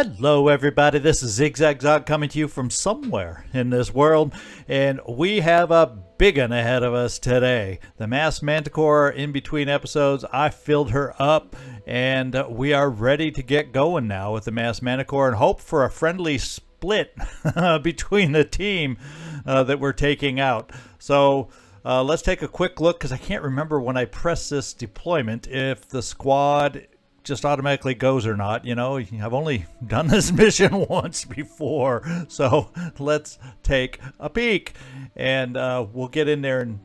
Hello everybody, this is Zigzag coming to you from somewhere in this world, and we have a big one ahead of us today. The Masked Manticore, in between episodes, I filled her up, and we are ready to get going now with the Masked Manticore and hope for a friendly split between the team that we're taking out. So let's take a quick look, because I can't remember when I press this deployment if the squad just automatically goes or not. You know, I've only done this mission once before, so let's take a peek, and we'll get in there and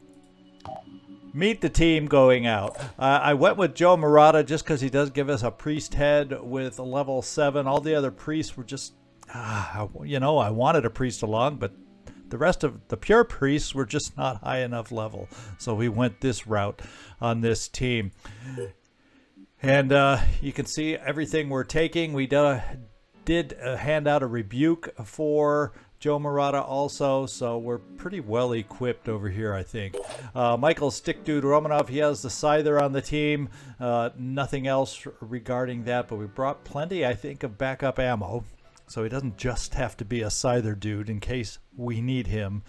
meet the team going out. I went with Joe Murata just because he does give us a priest head with a level 7. All the other priests were just, I wanted a priest along, but the rest of the pure priests were just not high enough level, so we went this route on this team. And you can see everything we're taking. We did hand out a rebuke for Joe Murata also, so we're pretty well equipped over here, I think. Michael Stick Dude Romanov, he has the Scyther on the team. Nothing else regarding that, but we brought plenty, I think, of backup ammo. So he doesn't just have to be a Scyther dude in case we need him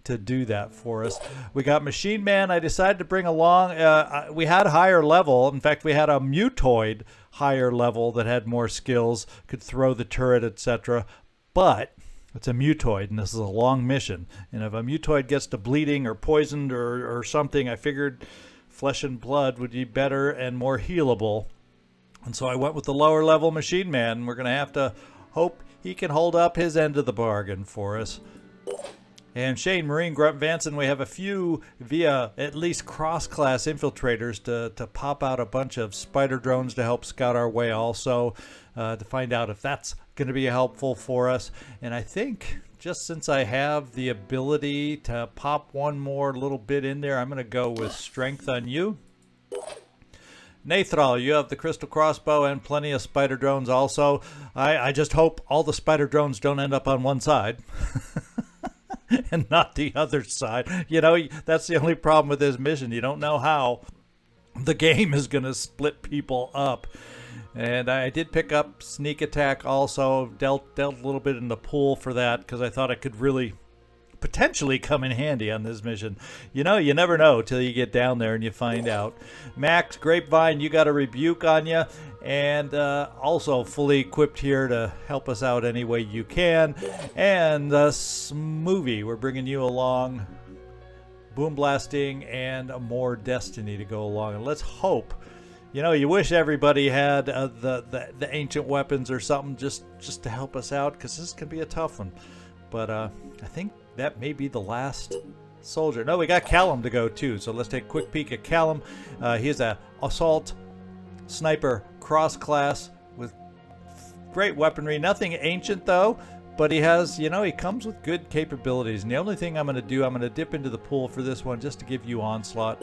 to do that for us. We got Machine Man. I decided to bring along, we had higher level. In fact, we had a mutoid higher level that had more skills, could throw the turret, etc. But it's a mutoid, and this is a long mission. And if a mutoid gets to bleeding or poisoned or something, I figured flesh and blood would be better and more healable. And so I went with the lower level Machine Man. We're going to have to hope he can hold up his end of the bargain for us. And Shane Marine Grunt Vanson, we have a few via at least cross-class infiltrators to pop out a bunch of spider drones to help scout our way also, to find out if that's going to be helpful for us. And I think just since I have the ability to pop one more little bit in there, I'm going to go with strength on you. Nathral, you have the crystal crossbow and plenty of spider drones also. I just hope all the spider drones don't end up on one side. And not the other side. You know, that's the only problem with this mission. You don't know how the game is going to split people up. And I did pick up sneak attack also. Dealt a little bit in the pool for that because I thought it could really potentially come in handy on this mission. You know, you never know till you get down there and you find out. Max Grapevine, you got a rebuke on you, and also fully equipped here to help us out any way you can. And Smoothie, we're bringing you along. Boom blasting and more destiny to go along. And let's hope, you know, you wish everybody had the ancient weapons or something just to help us out, because this can be a tough one. But I think that may be the last soldier. No, we got Callum to go too, so let's take a quick peek at Callum. He's a assault sniper cross class with great weaponry. Nothing ancient though, but he has, you know, he comes with good capabilities. And the only thing I'm going to do, I'm going to dip into the pool for this one just to give you onslaught.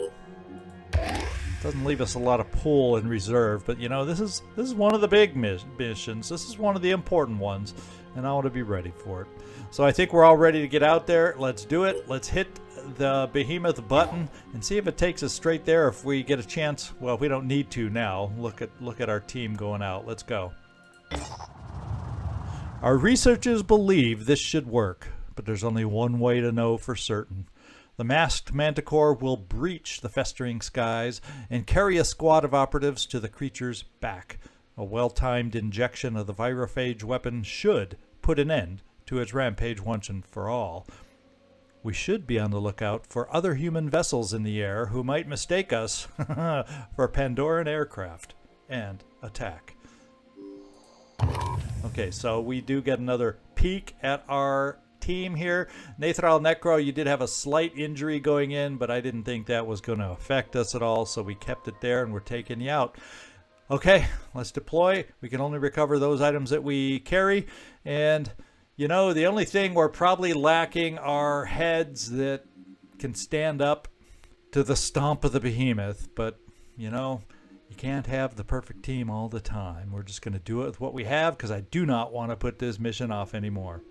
Doesn't leave us a lot of pool in reserve, but you know, this is one of the big missions. This is one of the important ones, and I want to be ready for it. So I think we're all ready to get out there. Let's do it. Let's hit the Behemoth button and see if it takes us straight there. If we get a chance, well, we don't need to now. Look at our team going out. Let's go. Our researchers believe this should work, but there's only one way to know for certain. The Masked Manticore will breach the festering skies and carry a squad of operatives to the creature's back. A well-timed injection of the virophage weapon should put an end to its rampage once and for all. We should be on the lookout for other human vessels in the air who might mistake us for Pandoran aircraft and attack. Okay, so we do get another peek at our team here. Nathral Necro, you did have a slight injury going in, but I didn't think that was going to affect us at all, so we kept it there and we're taking you out. Okay, let's deploy. We can only recover those items that we carry, and you know, the only thing we're probably lacking are heads that can stand up to the stomp of the behemoth, but you know, you can't have the perfect team all the time. We're just going to do it with what we have, because I do not want to put this mission off anymore.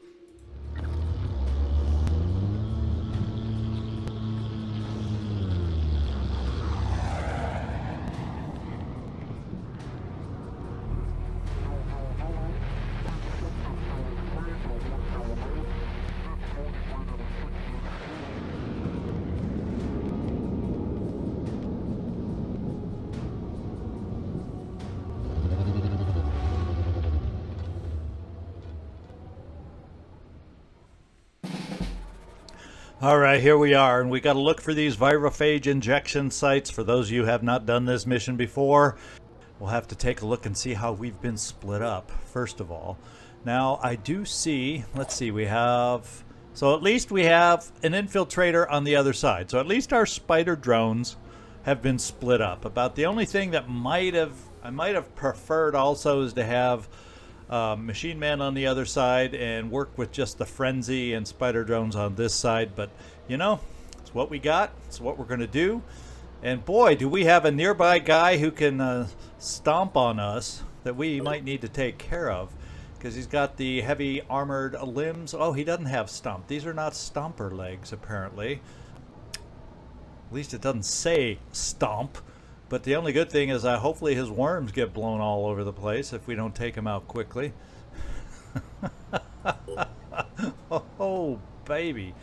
All right, here we are, and we got to look for these virophage injection sites. For those of you who have not done this mission before, we'll have to take a look and see how we've been split up, first of all. Now, I do see, let's see, we have, so at least we have an infiltrator on the other side. So at least our spider drones have been split up. About the only thing that I might have preferred also is to have machine man on the other side and work with just the frenzy and spider drones on this side. But, you know, it's what we got. It's what we're going to do. And boy, do we have a nearby guy who can stomp on us that we might need to take care of, because he's got the heavy armored limbs. Oh, he doesn't have stomp. These are not stomper legs, apparently. At least it doesn't say stomp. But the only good thing is hopefully his worms get blown all over the place if we don't take him out quickly. Oh, baby.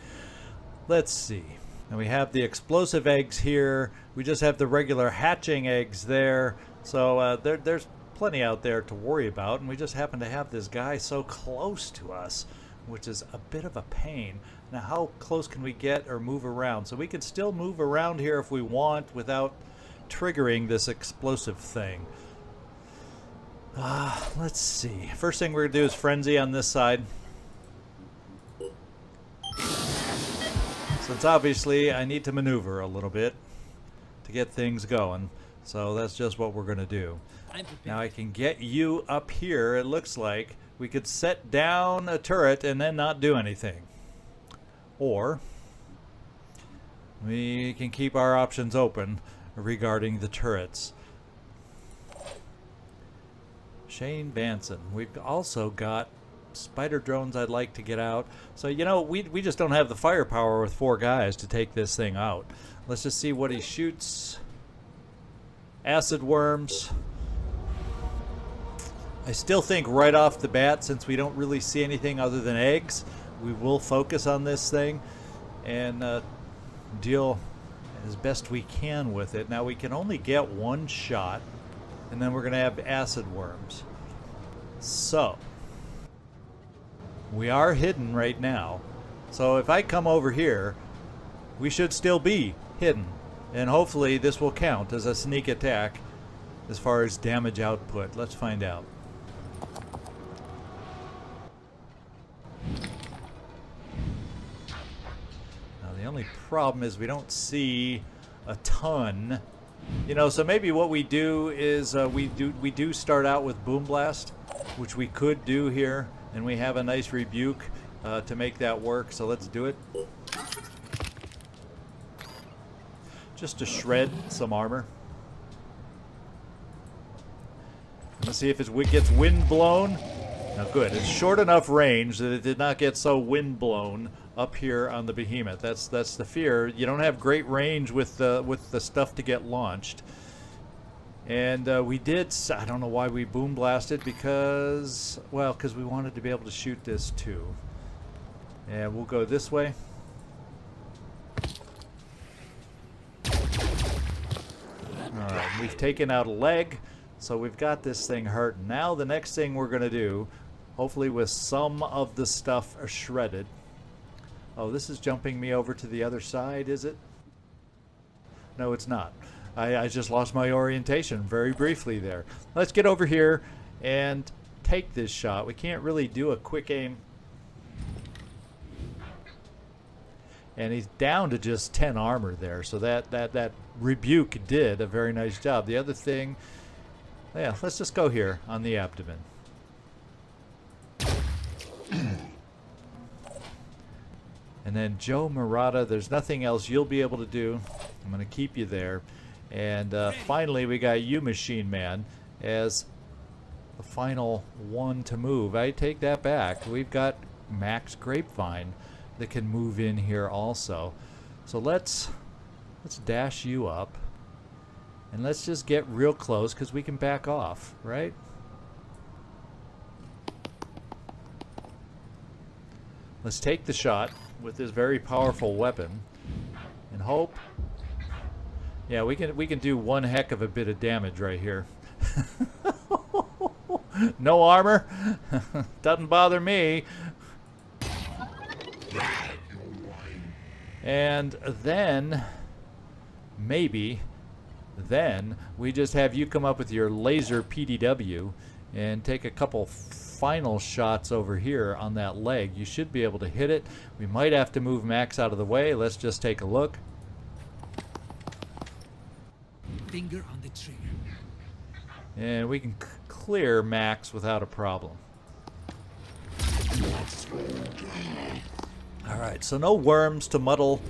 Let's see. And we have the explosive eggs here. We just have the regular hatching eggs there. So there's plenty out there to worry about. And we just happen to have this guy so close to us, which is a bit of a pain. Now, how close can we get or move around? So we can still move around here if we want without triggering this explosive thing. Let's see. First thing we're going to do is frenzy on this side. Since obviously I need to maneuver a little bit to get things going. So that's just what we're going to do. Now I can get you up here. It looks like we could set down a turret and then not do anything. Or we can keep our options open regarding the turrets. Shane Vanson. We've also got spider drones I'd like to get out. So, you know, we just don't have the firepower with 4 guys to take this thing out. Let's just see what he shoots. Acid worms. I still think right off the bat, since we don't really see anything other than eggs, we will focus on this thing and deal as best we can with it. Now we can only get 1 shot, and then we're going to have acid worms. So we are hidden right now. So if I come over here, we should still be hidden, and hopefully this will count as a sneak attack as far as damage output. Let's find out. The only problem is we don't see a ton, you know. So maybe what we do is we do start out with Boom Blast, which we could do here, and we have a nice rebuke to make that work. So let's do it, just to shred some armor. Let's see if it gets wind blown. Now, good. It's short enough range that it did not get so wind blown up here on the Behemoth. That's the fear. You don't have great range with the stuff to get launched. And we did. I don't know why we boom blasted, because we wanted to be able to shoot this too. And we'll go this way. All right, we've taken out a leg, so we've got this thing hurt. Now the next thing we're going to do, hopefully with some of the stuff shredded. Oh, this is jumping me over to the other side, is it? No, it's not. I just lost my orientation very briefly there. Let's get over here and take this shot. We can't really do a quick aim. And he's down to just 10 armor there, so that rebuke did a very nice job. The other thing, yeah, let's just go here on the abdomen. And then Joe Murata, there's nothing else you'll be able to do. I'm going to keep you there. And finally, we got you, Machine Man, as the final one to move. I take that back. We've got Max Grapevine that can move in here also. So let's dash you up. And let's just get real close, because we can back off, right? Let's take the shot with this very powerful weapon and hope. Yeah, we can do one heck of a bit of damage right here. No armor. Doesn't bother me. And then, maybe, then we just have you come up with your laser PDW and take a couple final shots over here on that leg. You should be able to hit it. We might have to move Max out of the way. Let's just take a look. Finger on the trigger. And we can clear Max without a problem. Alright, so no worms to muddle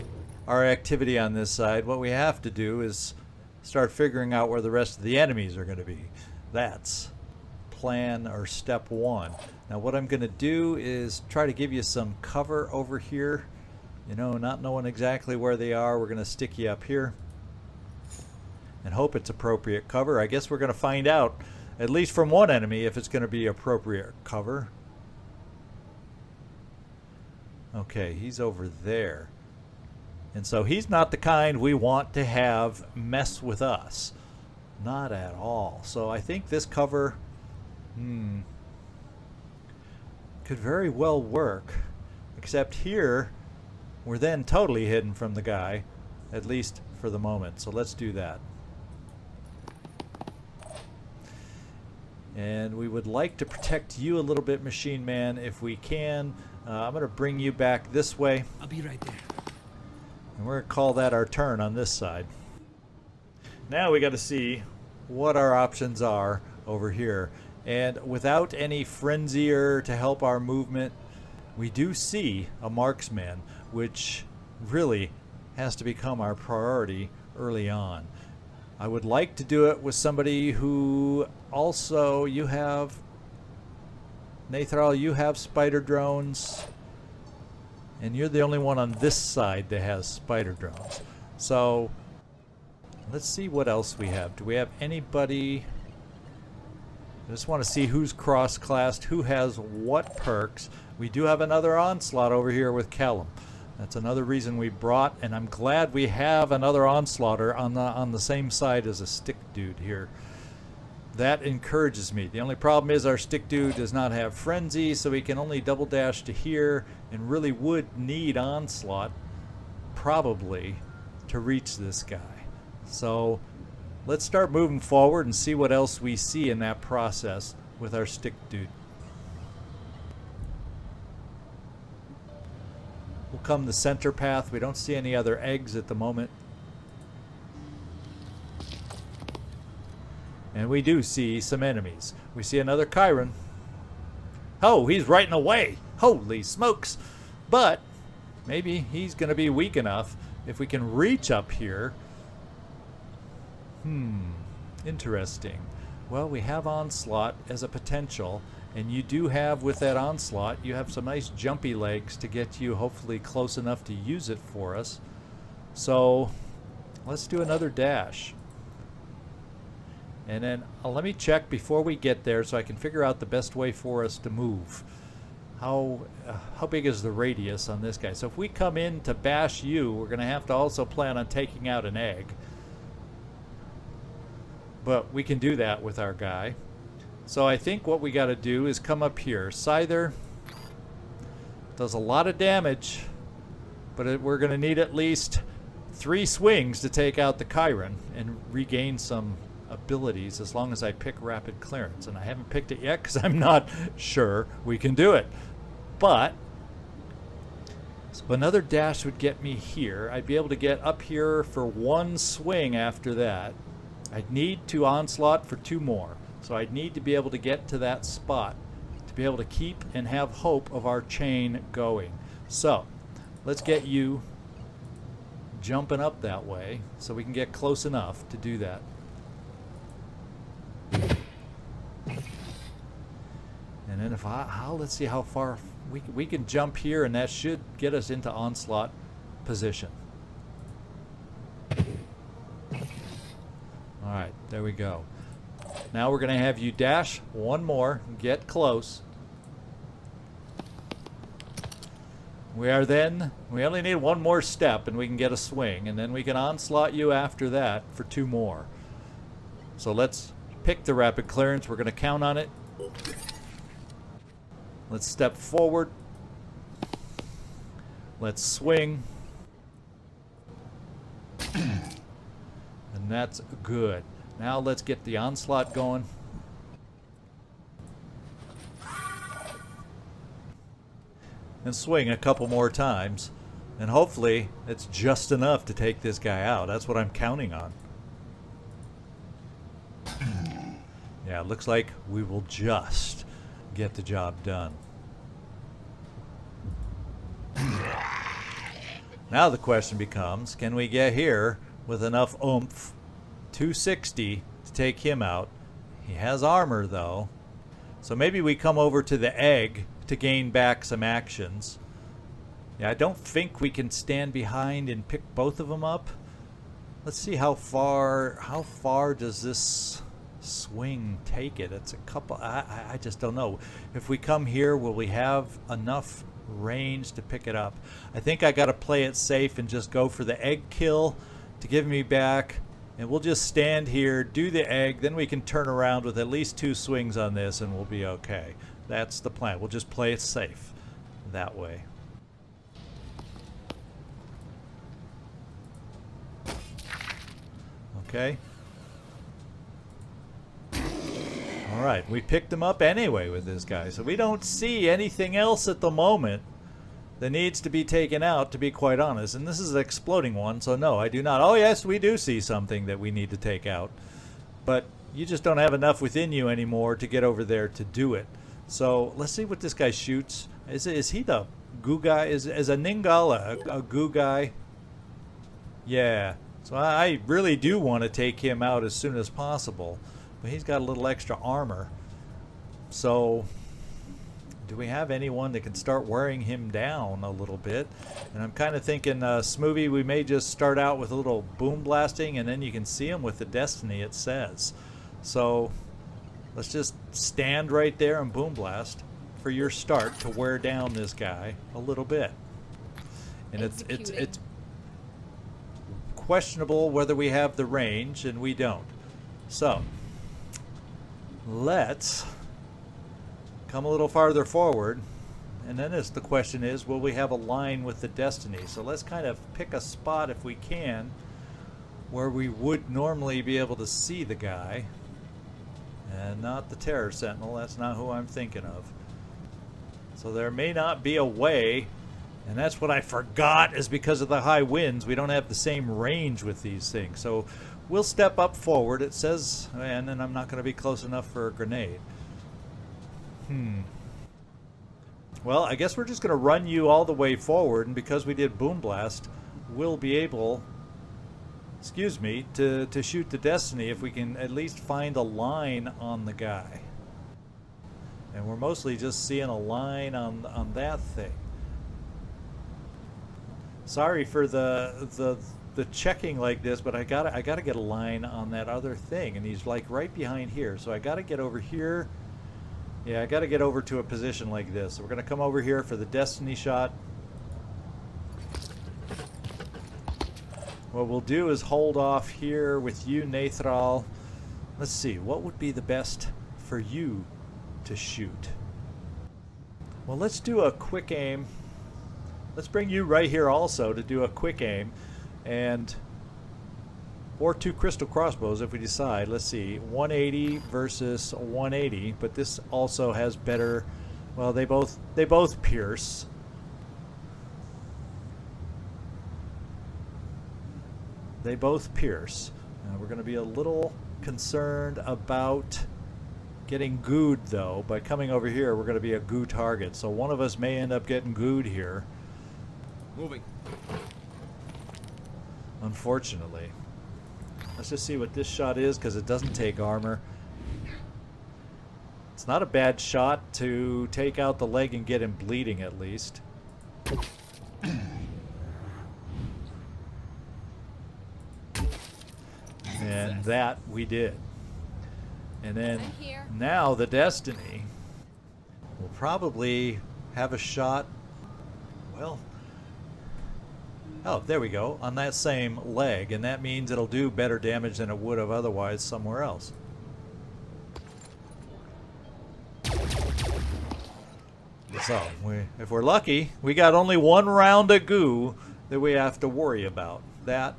our activity on this side. What we have to do is start figuring out where the rest of the enemies are going to be. That's plan or step one. Now what I'm going to do is try to give you some cover over here. You know, not knowing exactly where they are, we're going to stick you up here and hope it's appropriate cover. I guess we're going to find out, at least from one enemy, if it's going to be appropriate cover. Okay, he's over there. And so he's not the kind we want to have mess with us. Not at all. So I think this cover could very well work. Except here, we're then totally hidden from the guy, at least for the moment. So let's do that. And we would like to protect you a little bit, Machine Man, if we can. I'm going to bring you back this way. I'll be right there. And we're going to call that our turn on this side. Now we got to see what our options are over here. And without any frenzier to help our movement, we do see a marksman, which really has to become our priority early on. I would like to do it with somebody who also, you have, Nathral, you have spider drones, and you're the only one on this side that has spider drones. So let's see what else we have. Do we have anybody? I just want to see who's cross-classed, who has what perks. We do have another onslaught over here with Callum. That's another reason we brought, and I'm glad we have another onslaughter on the same side as a stick dude here. That encourages me. The only problem is our stick dude does not have frenzy, so he can only double dash to here and really would need onslaught probably to reach this guy. So let's start moving forward and see what else we see in that process with our stick dude. We'll come the center path. We don't see any other eggs at the moment. And we do see some enemies. We see another Chiron. Oh, he's right in the way. Holy smokes. But maybe he's going to be weak enough if we can reach up here. Interesting. Well, we have onslaught as a potential. And you do have, with that onslaught, you have some nice jumpy legs to get you hopefully close enough to use it for us. So let's do another dash. And then let me check before we get there so I can figure out the best way for us to move. How big is the radius on this guy? So if we come in to bash you, we're going to have to also plan on taking out an egg. But we can do that with our guy. So I think what we got to do is come up here. Scyther does a lot of damage, but we're going to need at least 3 swings to take out the Chiron and regain some abilities as long as I pick rapid clearance. And I haven't picked it yet because I'm not sure we can do it. But so another dash would get me here. I'd be able to get up here for 1 swing after that. I'd need to onslaught for 2 more. So I'd need to be able to get to that spot to be able to keep and have hope of our chain going. So let's get you jumping up that way so we can get close enough to do that. And then if let's see how far we can jump here, and that should get us into onslaught position. All right, there we go. Now we're going to have you dash 1 more, get close. We only need 1 more step and we can get a swing, and then we can onslaught you after that for 2 more. So let's pick the rapid clearance. We're going to count on it. Let's step forward. Let's swing. that's good. Now let's get the onslaught going. And swing a couple more times. And hopefully it's just enough to take this guy out. That's what I'm counting on. Yeah, it looks like we will just get the job done. Now the question becomes, can we get here with enough oomph, 260, to take him out? He has armor though. So maybe we come over to the egg to gain back some actions. Yeah, I don't think we can stand behind and pick both of them up. Let's see how far does this swing take it? It's a couple, I just don't know. If we come here, will we have enough range to pick it up? I think I got to play it safe and just go for the egg kill to give me back. And we'll just stand here, do the egg, then we can turn around with at least 2 swings on this and we'll be okay. That's the plan. We'll just play it safe that way. Okay. Alright, we picked him up anyway with this guy, so we don't see anything else at the moment that needs to be taken out, to be quite honest. And this is an exploding one, so no, I do not. Oh yes, we do see something that we need to take out. But you just don't have enough within you anymore to get over there to do it. So let's see what this guy shoots. Is he the goo guy? Is a Ningala a goo guy? Yeah. So I really do want to take him out as soon as possible. But he's got a little extra armor. So do we have anyone that can start wearing him down a little bit? And I'm kind of thinking, Smoothie, we may just start out with a little boom blasting, and then you can see him with the destiny, it says. So let's just stand right there and boom blast for your start to wear down this guy a little bit. And it's questionable whether we have the range, and we don't. So let's come a little farther forward, and then the question is, will we have a line with the destiny? So let's kind of pick a spot, if we can, where we would normally be able to see the guy, and not the terror sentinel. That's not who I'm thinking of. So there may not be a way, and that's what I forgot, is because of the high winds we don't have the same range with these things. So we'll step up forward, it says, and then I'm not going to be close enough for a grenade. Well, I guess we're just going to run you all the way forward, and because we did boom blast, we'll be able, excuse me, to shoot the destiny if we can at least find a line on the guy. And we're mostly just seeing a line on that thing. Sorry for the checking like this, but I gotta get a line on that other thing, and he's like right behind here, so I gotta get over here. Yeah, I gotta get over to a position like this. So we're gonna come over here for the destiny shot. What we'll do is hold off here with you, Nathral. Let's see, what would be the best for you to shoot? Well, let's do a quick aim. Let's bring you right here also to do a quick aim, and or 2 crystal crossbows if we decide. Let's see, 180 versus 180, but this also has better, well, they both pierce. They both pierce. We're going to be a little concerned about getting gooed though. By coming over here, we're going to be a goo target, so one of us may end up getting gooed here. Moving. Unfortunately. Let's just see what this shot is, because it doesn't take armor. It's not a bad shot to take out the leg and get him bleeding at least. And that we did. And then now the destiny will probably have a shot, well, oh, there we go, on that same leg, and that means it'll do better damage than it would have otherwise somewhere else. So, if we're lucky, we got only 1 round of goo that we have to worry about. That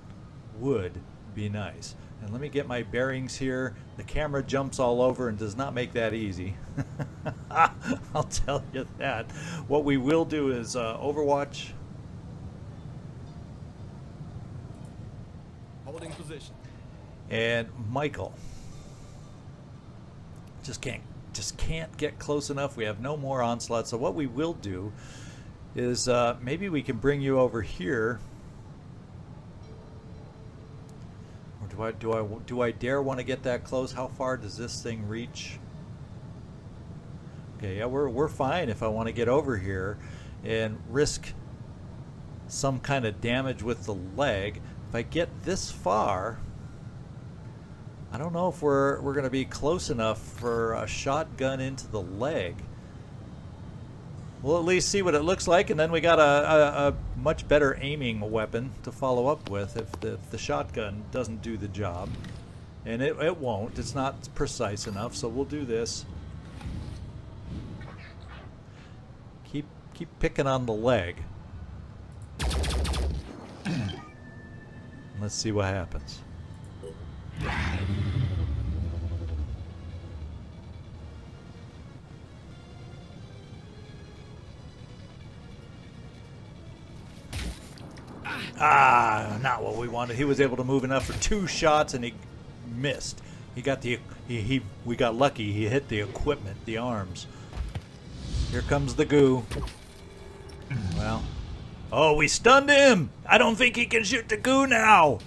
would be nice. And let me get my bearings here. The camera jumps all over and does not make that easy. I'll tell you that. What we will do is Overwatch. Holding position. And Michael. Just can't get close enough. We have no more onslaught. So what we will do is maybe we can bring you over here. Or do I dare want to get that close? How far does this thing reach? Okay, yeah, we're fine if I want to get over here and risk some kind of damage with the leg. If I get this far, I don't know if we're going to be close enough for a shotgun into the leg. We'll at least see what it looks like, and then we got a much better aiming weapon to follow up with if the shotgun doesn't do the job. And it won't. It's not precise enough, so we'll do this. Keep picking on the leg. Let's see what happens. Ah, not what we wanted. He was able to move enough for 2 shots and he missed. He got we got lucky. He hit the equipment, the arms. Here comes the goo. Well, oh, we stunned him. I don't think he can shoot the goo now.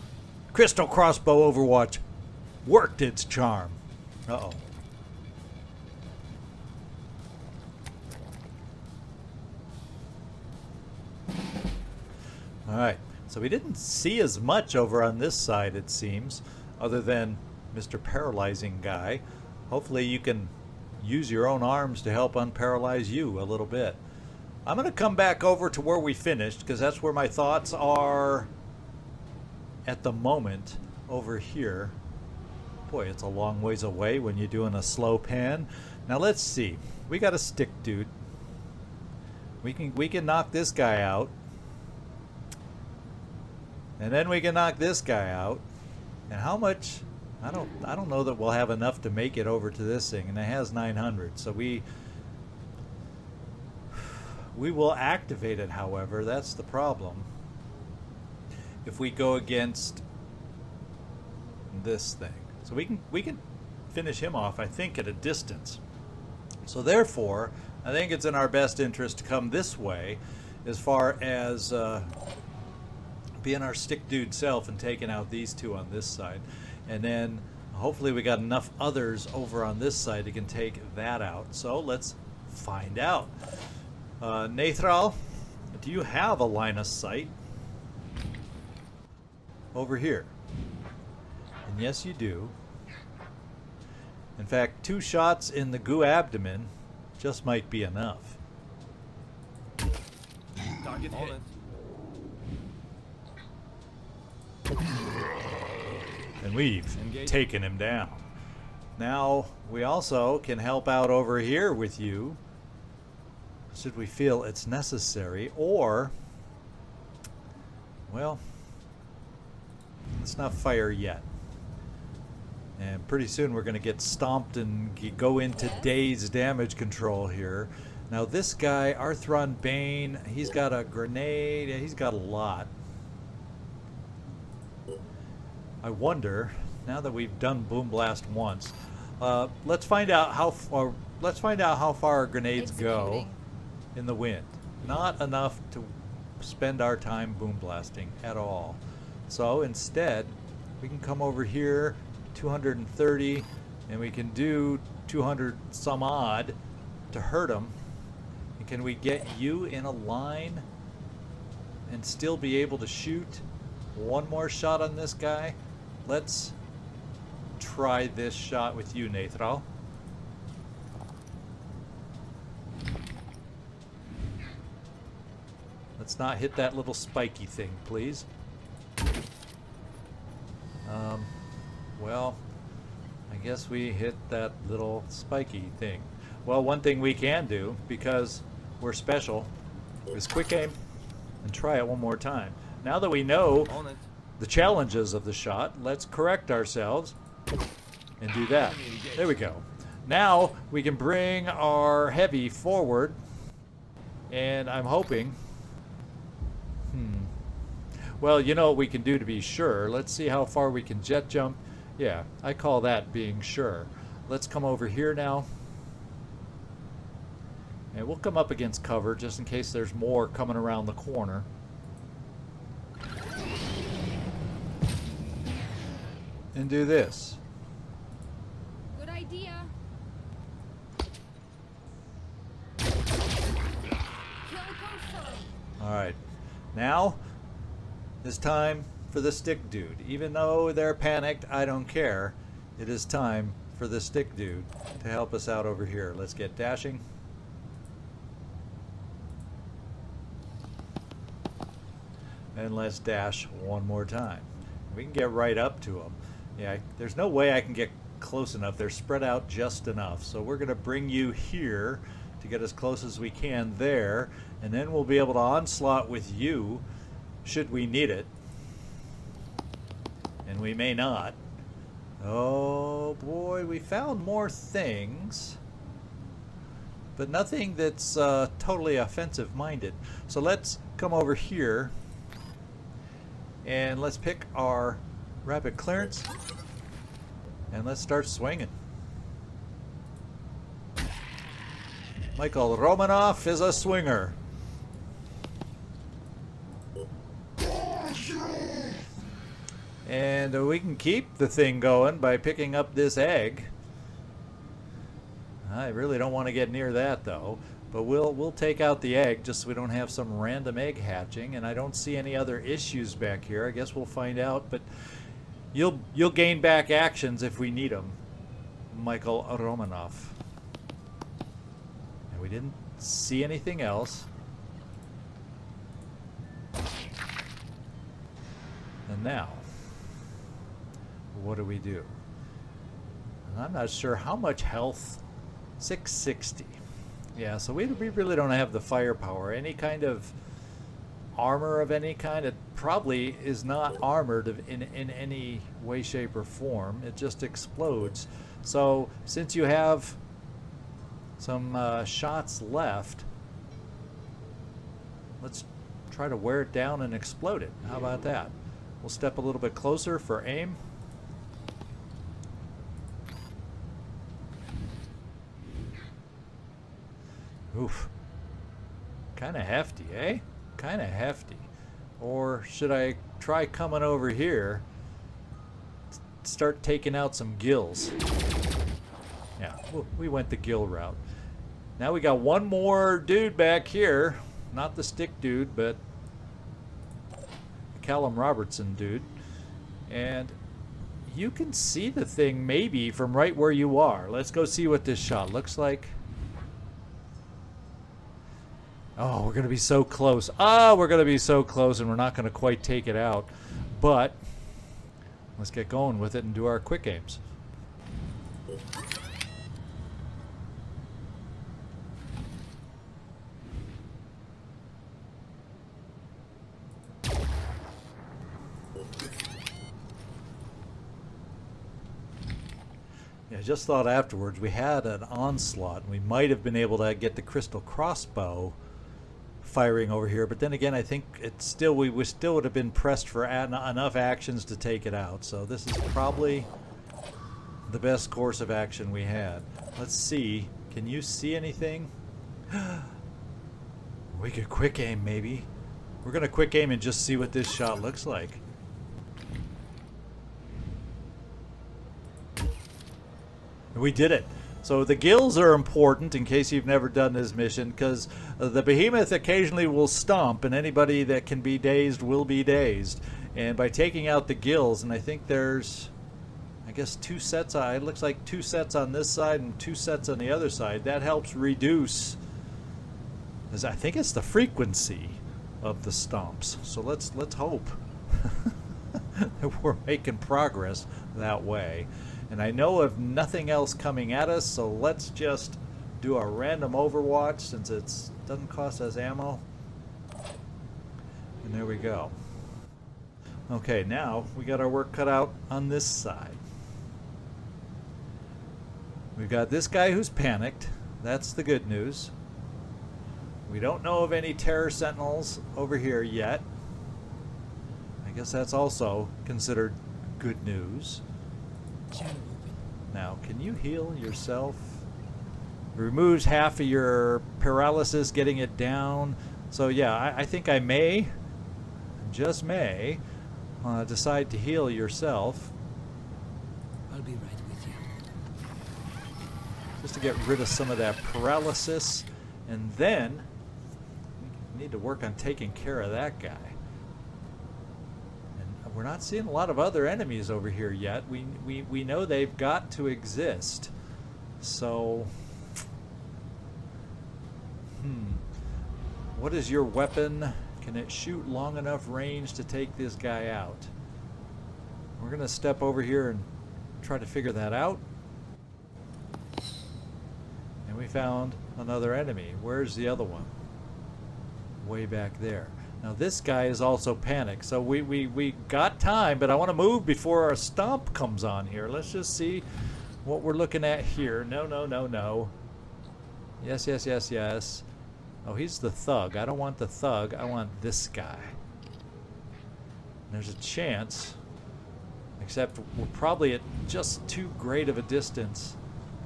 Crystal crossbow Overwatch worked its charm. Uh-oh. All right. So we didn't see as much over on this side, it seems, other than Mr. Paralyzing Guy. Hopefully you can use your own arms to help unparalyze you a little bit. I'm going to come back over to where we finished, because that's where my thoughts are at the moment, over here. Boy, it's a long ways away when you're doing a slow pan. Now let's see. We got a stick dude. We can knock this guy out. And then we can knock this guy out. And how much? I don't know that we'll have enough to make it over to this thing. And it has 900. So we will activate it, however. That's the problem. If we go against this thing. So we can finish him off, I think, at a distance. So therefore, I think it's in our best interest to come this way as far as being our stick dude self and taking out these two on this side. And then hopefully we got enough others over on this side that can take that out. So let's find out. Nathral, do you have a line of sight over here? And yes, you do. In fact, 2 shots in the goo abdomen just might be enough. Target hit. And we've taken him down. Now we also can help out over here with you should we feel it's necessary, or, well, let's not fire yet. And pretty soon we're going to get stomped and go into days damage control here. Now this guy, Arthron Bane, he's got a grenade. He's got a lot. I wonder, now that we've done Boom Blast once, let's find out how far. Let's find out how far our grenades go in the wind. Not enough to spend our time boom blasting at all. So instead, we can come over here, 230, and we can do 200 some odd to hurt them. And can we get you in a line and still be able to shoot one more shot on this guy? Let's try this shot with you, Nathral. Let's not hit that little spiky thing, please. Well, I guess we hit that little spiky thing. Well, one thing we can do, because we're special, is quick aim and try it one more time. Now that we know the challenges of the shot. Let's correct ourselves and do that. There we go. Now we can bring our heavy forward, and I'm hoping... Well, you know what we can do to be sure. Let's see how far we can jet jump. Yeah, I call that being sure. Let's come over here now. And we'll come up against cover just in case there's more coming around the corner. And do this. Good idea. Kill confirmed. Alright. Now it's time for the stick dude. Even though they're panicked, I don't care. It is time for the stick dude to help us out over here. Let's get dashing. And let's dash one more time. We can get right up to them. Yeah, there's no way I can get close enough. They're spread out just enough. So we're going to bring you here to get as close as we can there. And then we'll be able to onslaught with you should we need it. And we may not. Oh boy, we found more things. But nothing that's totally offensive minded. So let's come over here. And let's pick our rapid clearance. And let's start swinging. Michael Romanoff is a swinger. And we can keep the thing going by picking up this egg. I really don't want to get near that though. But we'll take out the egg just so we don't have some random egg hatching. And I don't see any other issues back here. I guess we'll find out. But you'll gain back actions if we need them, Michael Romanoff. And we didn't see anything else. And now, what do we do? I'm not sure how much health. 660. Yeah, so we really don't have the firepower. Any kind of armor of any kind, it probably is not armored in any way, shape, or form. It just explodes. So since you have some shots left, let's try to wear it down and explode it. How about that? We'll step a little bit closer for aim. Oof. Kind of hefty, eh? Kind of hefty. Or should I try coming over here, start taking out some gills? Yeah, we went the gill route. Now we got one more dude back here. Not the stick dude, but the Callum Robertson dude. And you can see the thing maybe from right where you are. Let's go see what this shot looks like. Oh, we're going to be so close. Ah, we're going to be so close, and we're not going to quite take it out. But let's get going with it and do our quick aims. Yeah, I just thought afterwards we had an onslaught, and we might have been able to get the crystal crossbow firing over here, but then again I think it's still we still would have been pressed for enough actions to take it out. So this is probably the best course of action we had. Let's see, can you see anything? We could quick aim maybe. We're gonna quick aim and just see what this shot looks like. We did it. So the gills are important in case you've never done this mission, because the behemoth occasionally will stomp, and anybody that can be dazed will be dazed. And by taking out the gills, and I think there's, I guess, 2 sets. It looks like 2 sets on this side and 2 sets on the other side. That helps reduce, as I think it's the frequency of the stomps. So let's hope that we're making progress that way. And I know of nothing else coming at us, so let's just do a random overwatch since it doesn't cost us ammo. And there we go. Okay, now we got our work cut out on this side. We've got this guy who's panicked. That's the good news. We don't know of any terror sentinels over here yet. I guess that's also considered good news. Channel open. Now, can you heal yourself? It removes half of your paralysis, getting it down. So yeah, I think I may, just may, decide to heal yourself. I'll be right with you. Just to get rid of some of that paralysis. And then, we need to work on taking care of that guy. And we're not seeing a lot of other enemies over here yet. We know they've got to exist. So, what is your weapon? Can it shoot long enough range to take this guy out? We're going to step over here and try to figure that out. And we found another enemy. Where's the other one? Way back there. Now this guy is also panicked, so we got time, but I want to move before our stomp comes on here. Let's just see what we're looking at here. No, no, no, no. Yes, yes, yes, yes. Oh, he's the thug. I don't want the thug. I want this guy. And there's a chance, except we're probably at just too great of a distance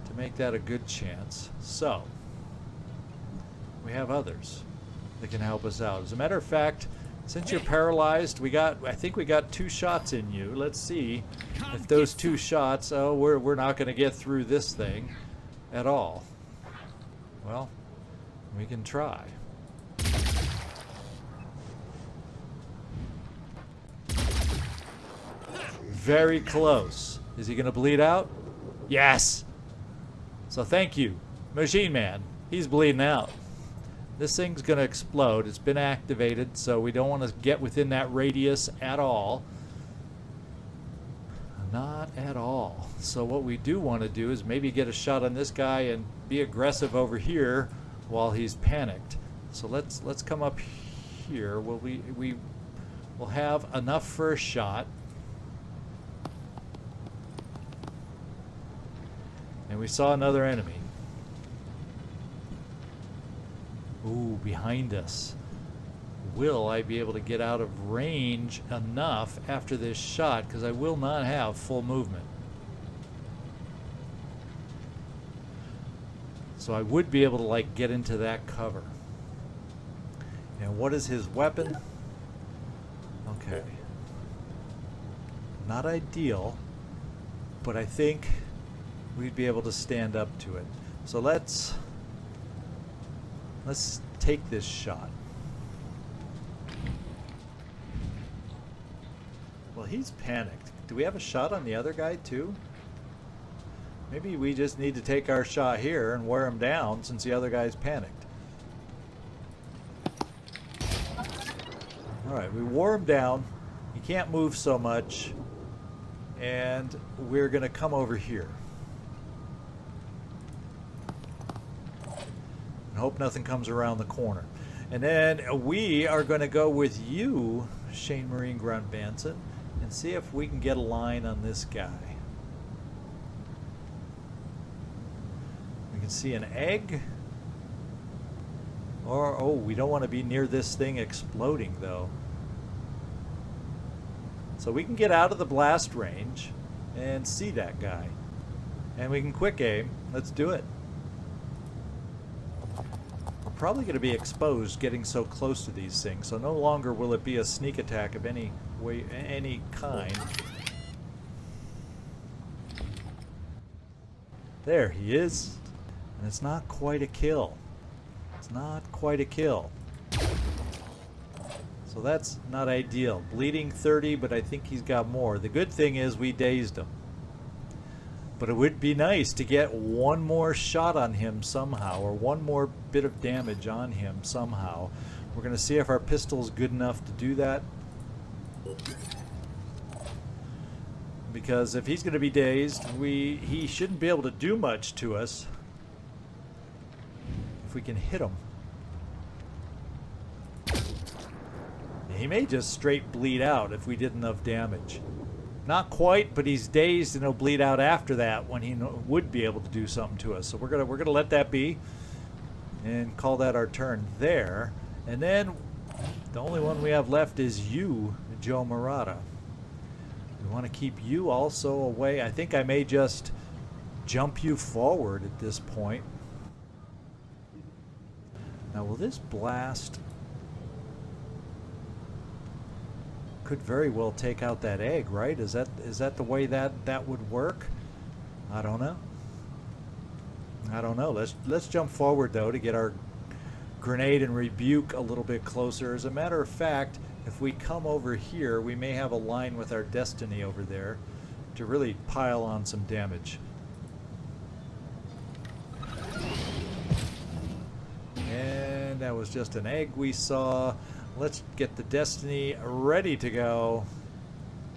to make that a good chance. So, we have others that can help us out. As a matter of fact, since you're paralyzed, I think we got 2 shots in you. Let's see if those 2 shots, we're not going to get through this thing at all. Well, we can try. Very close. Is he going to bleed out? Yes. So thank you, Machine Man. He's bleeding out. This thing's going to explode. It's been activated, so we don't want to get within that radius at all. Not at all. So what we do want to do is maybe get a shot on this guy and be aggressive over here while he's panicked. So let's come up here. We'll have enough for a shot. And we saw another enemy. Ooh, behind us. Will I be able to get out of range enough after this shot? Because I will not have full movement. So I would be able to, like, get into that cover. And what is his weapon? Okay. Not ideal, but I think we'd be able to stand up to it. So let's take this shot. Well, he's panicked. Do we have a shot on the other guy too? Maybe we just need to take our shot here and wear him down since the other guy's panicked. Alright, we wore him down. He can't move so much. And we're going to come over here. And hope nothing comes around the corner. And then we are going to go with you, Shane Marine Grunt Banson, and see if we can get a line on this guy. We can see an egg. Or, oh, we don't want to be near this thing exploding, though. So we can get out of the blast range and see that guy. And we can quick aim. Let's do it. We're probably going to be exposed getting so close to these things, so no longer will it be a sneak attack of any way, any kind. There he is. And it's not quite a kill. It's not quite a kill. So that's not ideal. Bleeding 30, but I think he's got more. The good thing is we dazed him. But it would be nice to get one more shot on him somehow, or one more bit of damage on him somehow. We're going to see if our pistol's good enough to do that. Because if he's going to be dazed, he shouldn't be able to do much to us. If we can hit him. He may just straight bleed out if we did enough damage. Not quite, but he's dazed and he'll bleed out after that when he would be able to do something to us. So we're gonna let that be and call that our turn there. And then the only one we have left is you, Joe Murata. We want to keep you also away. I think I may just jump you forward at this point. Now, will this blast... could very well take out that egg, right? Is that the way that would work? I don't know. I don't know. Let's jump forward though to get our grenade and rebuke a little bit closer. As a matter of fact, if we come over here, we may have a line with our destiny over there to really pile on some damage. And that was just an egg we saw. Let's get the destiny ready to go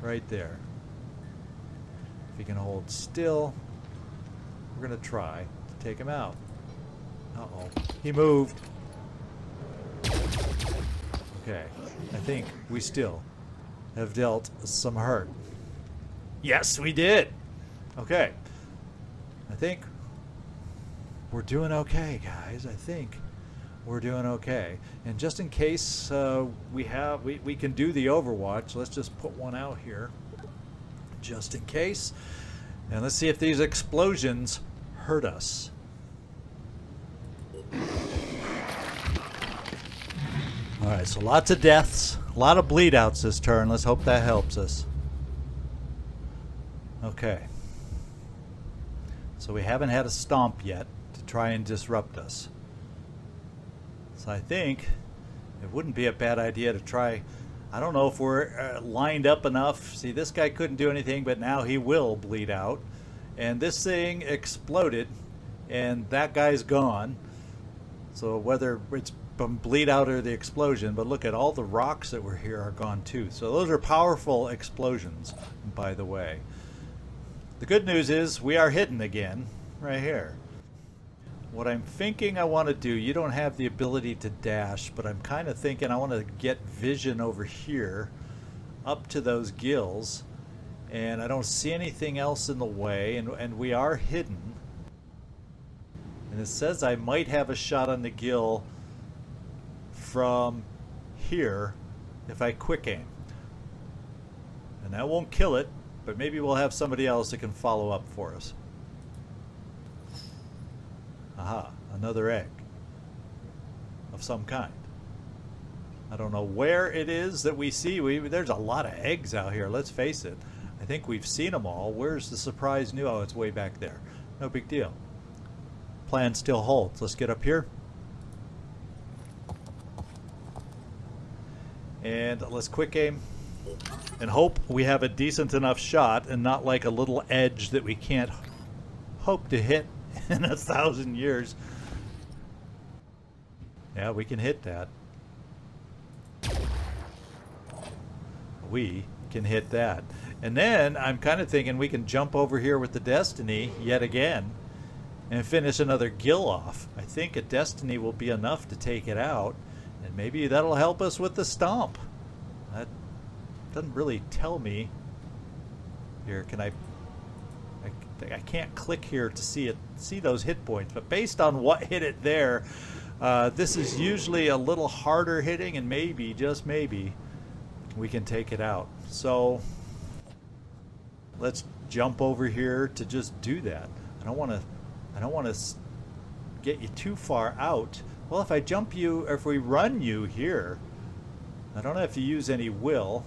right there. If he can hold still, we're going to try to take him out. Uh-oh. He moved. Okay. I think we still have dealt some hurt. Yes, we did. Okay. I think we're doing okay, guys. I think we're doing okay. And just in case we can do the Overwatch, let's just put one out here just in case. And let's see if these explosions hurt us. Alright, so lots of deaths, a lot of bleed outs this turn. Let's hope that helps us. Okay. So we haven't had a stomp yet to try and disrupt us. So I think it wouldn't be a bad idea to try. I don't know if we're lined up enough. See, this guy couldn't do anything, but now he will bleed out. And this thing exploded, and that guy's gone. So whether it's from bleed out or the explosion, but look at all the rocks that were here are gone too. So those are powerful explosions, by the way. The good news is we are hidden again, right here. What I'm thinking I want to do, you don't have the ability to dash, but I'm kind of thinking I want to get vision over here up to those gills, and I don't see anything else in the way, and we are hidden. And it says I might have a shot on the gill from here if I quick aim. And that won't kill it, but maybe we'll have somebody else that can follow up for us. Aha, another egg of some kind. I don't know where it is that we see. There's a lot of eggs out here, let's face it. I think we've seen them all. Where's the surprise new? Oh, it's way back there. No big deal. Plan still holds. Let's get up here. And let's quick aim and hope we have a decent enough shot and not like a little edge that we can't hope to hit in 1,000 years. Yeah, we can hit that. We can hit that. And then I'm kind of thinking we can jump over here with the Destiny yet again and finish another gill off. I think a Destiny will be enough to take it out, and maybe that'll help us with the stomp. That doesn't really tell me. Here, can I can't click here to see those hit points, but based on what hit it there, this is usually a little harder hitting, and maybe, just maybe, we can take it out. So let's jump over here to just do that. I don't want to get you too far out. Well, if I jump you, or if we run you here, I don't have to use any will,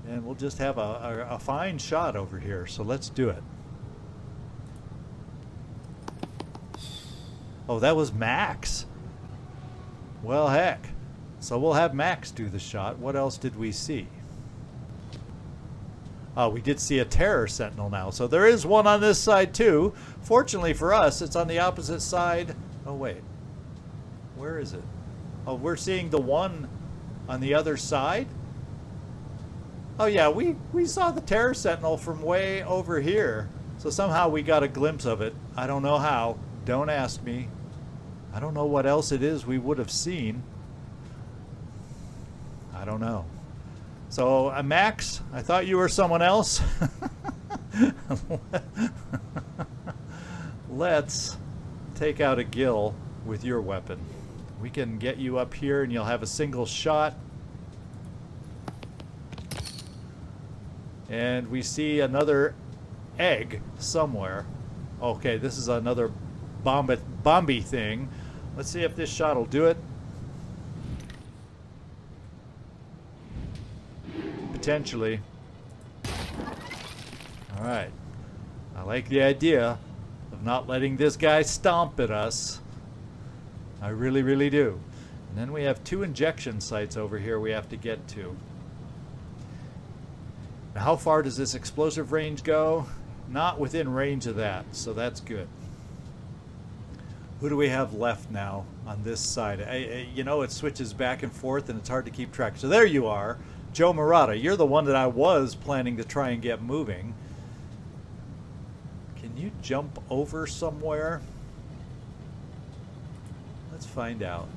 and we'll just have a fine shot over here. So let's do it. Oh, that was Max. Well, heck. So we'll have Max do the shot. What else did we see? Oh, we did see a Terror Sentinel now. So there is one on this side too. Fortunately for us, it's on the opposite side. Oh, wait. Where is it? Oh, we're seeing the one on the other side? Oh, yeah, we saw the Terror Sentinel from way over here. So somehow we got a glimpse of it. I don't know how. Don't ask me. I don't know what else it is we would have seen. I don't know. So, Max, I thought you were someone else. Let's take out a gill with your weapon. We can get you up here and you'll have a single shot. And we see another egg somewhere. Okay, this is another bomby thing. Let's see if this shot will do it. Potentially. Alright. I like the idea of not letting this guy stomp at us. I really, really do. And then we have 2 injection sites over here we have to get to. Now, how far does this explosive range go? Not within range of that, so that's good. Who do we have left now on this side? You know, it switches back and forth and it's hard to keep track. So there you are, Joe Murata. You're the one that I was planning to try and get moving. Can you jump over somewhere? Let's find out.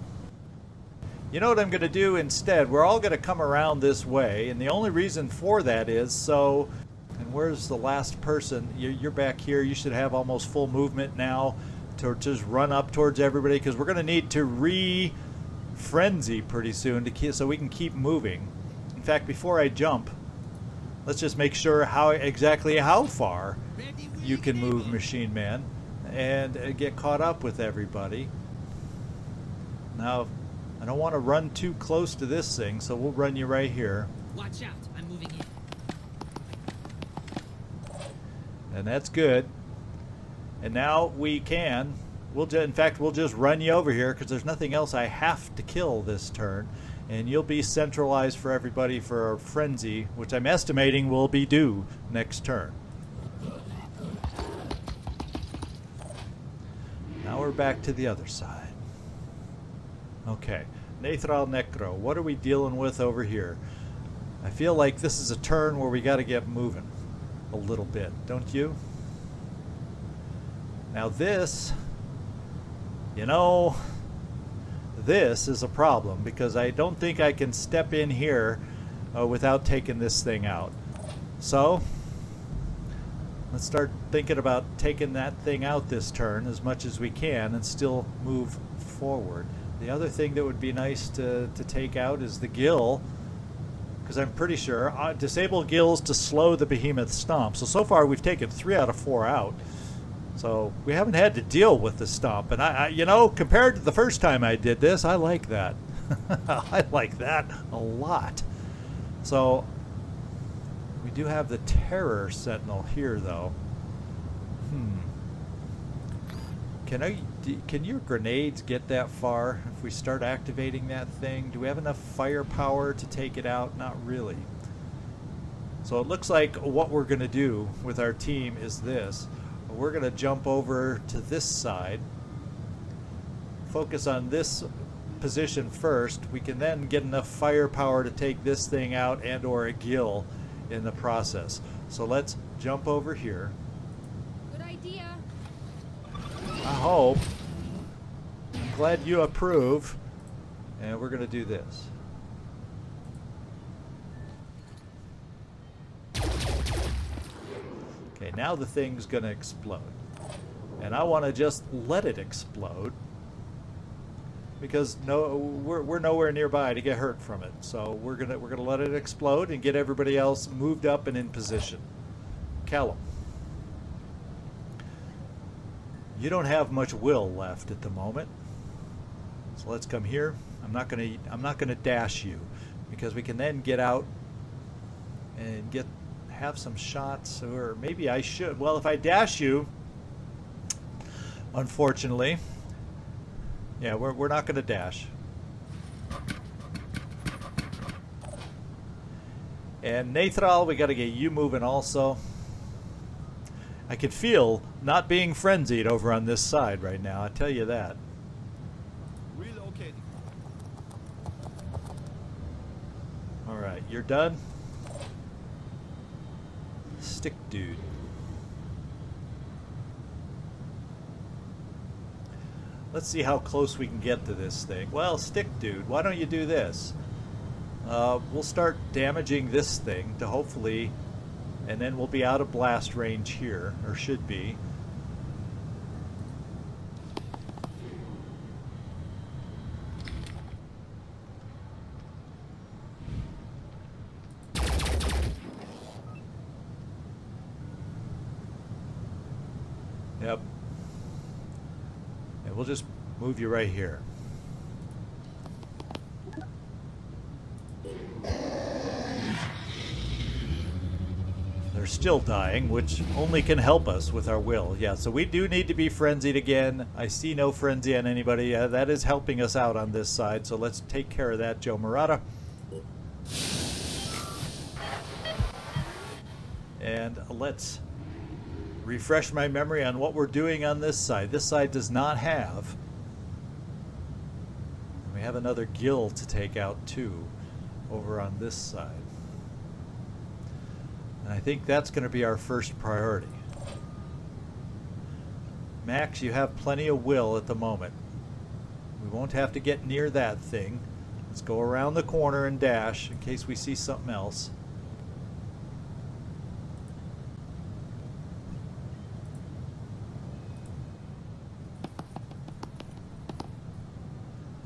You know what I'm going to do instead? We're all going to come around this way, and the only reason for that is so... And where's the last person? You're back here. You should have almost full movement now to just run up towards everybody, because we're going to need to re-frenzy pretty soon so we can keep moving. In fact, before I jump, let's just make sure exactly how far you can move, Machine Man, and get caught up with everybody. Now, I don't want to run too close to this thing, so we'll run you right here. Watch out, I'm moving in. And that's good. And now we can. In fact, we'll just run you over here because there's nothing else I have to kill this turn. And you'll be centralized for everybody for a frenzy, which I'm estimating will be due next turn. Now we're back to the other side. Okay, Neithral Necro, what are we dealing with over here? I feel like this is a turn where we got to get moving a little bit, don't you? Now this, you know, this is a problem because I don't think I can step in here without taking this thing out. So, let's start thinking about taking that thing out this turn as much as we can and still move forward. The other thing that would be nice to take out is the gill, because I'm pretty sure disable gills to slow the behemoth stomp. So far we've taken 3 out of 4 out. So we haven't had to deal with the stomp. And I you know, compared to the first time I did this, I like that. I like that a lot. So we do have the Terror Sentinel here, though. Can your grenades get that far if we start activating that thing? Do we have enough firepower to take it out? Not really. So it looks like what we're going to do with our team is this. We're going to jump over to this side, focus on this position first. We can then get enough firepower to take this thing out and or a gill in the process. So let's jump over here. Good idea. I hope. I'm glad you approve. And we're going to do this. Okay, now the thing's going to explode. And I want to just let it explode. Because we're nowhere nearby to get hurt from it. So we're gonna let it explode and get everybody else moved up and in position. Callum. You don't have much will left at the moment, so let's come here. I'm not gonna dash you because we can then get out and have some shots, or maybe I should. Well, if I dash you, unfortunately, yeah, we're not gonna dash. And Neithral, we got to get you moving also. I could feel not being frenzied over on this side right now, I tell you that. Relocating. Alright, you're done? Stick dude. Let's see how close we can get to this thing. Well, stick dude, why don't you do this? we'll start damaging this thing to hopefully, and then we'll be out of blast range here, or should be. Yep. And we'll just move you right here. They're still dying, which only can help us with our will. Yeah, so we do need to be frenzied again. I see no frenzy on anybody. That is helping us out on this side, so let's take care of that, Joe Murata. And let's refresh my memory on what we're doing on this side. This side does not have. We have another gill to take out too over on this side. And I think that's going to be our first priority. Max, you have plenty of will at the moment. We won't have to get near that thing. Let's go around the corner and dash in case we see something else.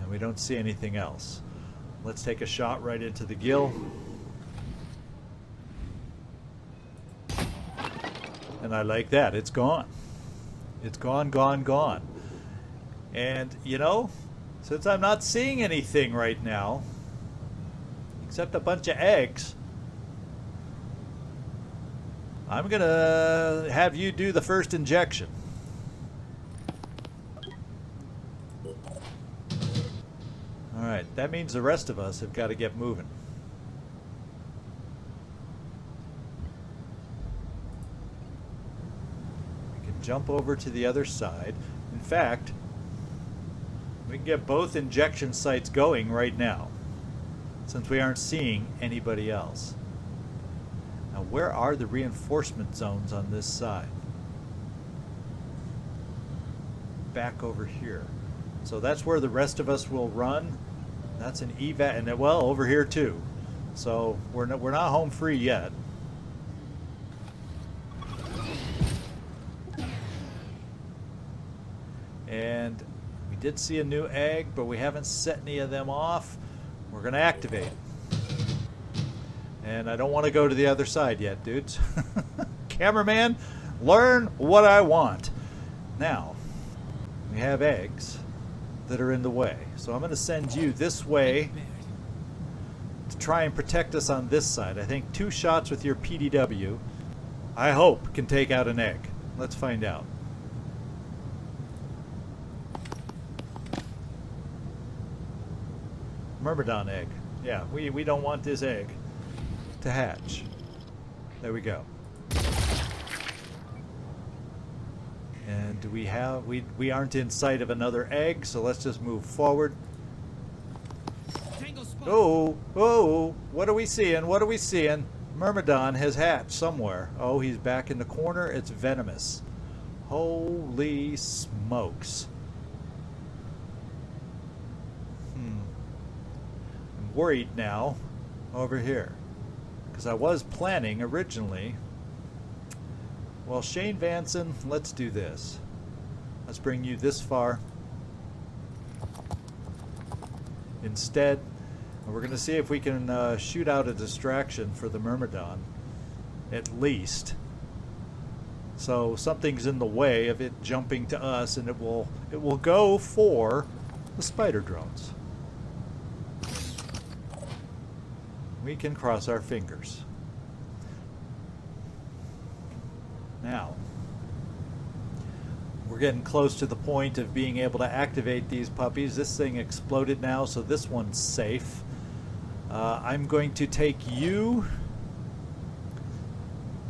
We don't see anything else. Let's take a shot right into the gill. And I like that. It's gone. It's gone, gone, gone. And, you know, since I'm not seeing anything right now, except a bunch of eggs, I'm going to have you do the first injection. Alright, that means the rest of us have got to get moving. We can jump over to the other side. In fact, we can get both injection sites going right now, since we aren't seeing anybody else. Now, where are the reinforcement zones on this side? Back over here. So that's where the rest of us will run. That's an evac, and well, over here too. So we're not home free yet. And we did see a new egg, but we haven't set any of them off. We're going to activate. And I don't want to go to the other side yet, dudes. Cameraman, learn what I want. Now, we have eggs that are in the way. So I'm going to send you this way to try and protect us on this side. I think 2 shots with your PDW, I hope, can take out an egg. Let's find out. Myrmidon egg. Yeah, we don't want this egg to hatch. There we go. And we aren't in sight of another egg, so let's just move forward. Oh, what are we seeing? What are we seeing? Myrmidon has hatched somewhere. Oh, he's back in the corner. It's venomous. Holy smokes. I'm worried now over here, because I was planning originally. Well, Shane Vanson, let's do this. Let's bring you this far instead. We're going to see if we can shoot out a distraction for the Myrmidon, at least. So something's in the way of it jumping to us, and it will go for the spider drones. We can cross our fingers. Now, we're getting close to the point of being able to activate these puppies. This thing exploded now, so this one's safe. I'm going to take you.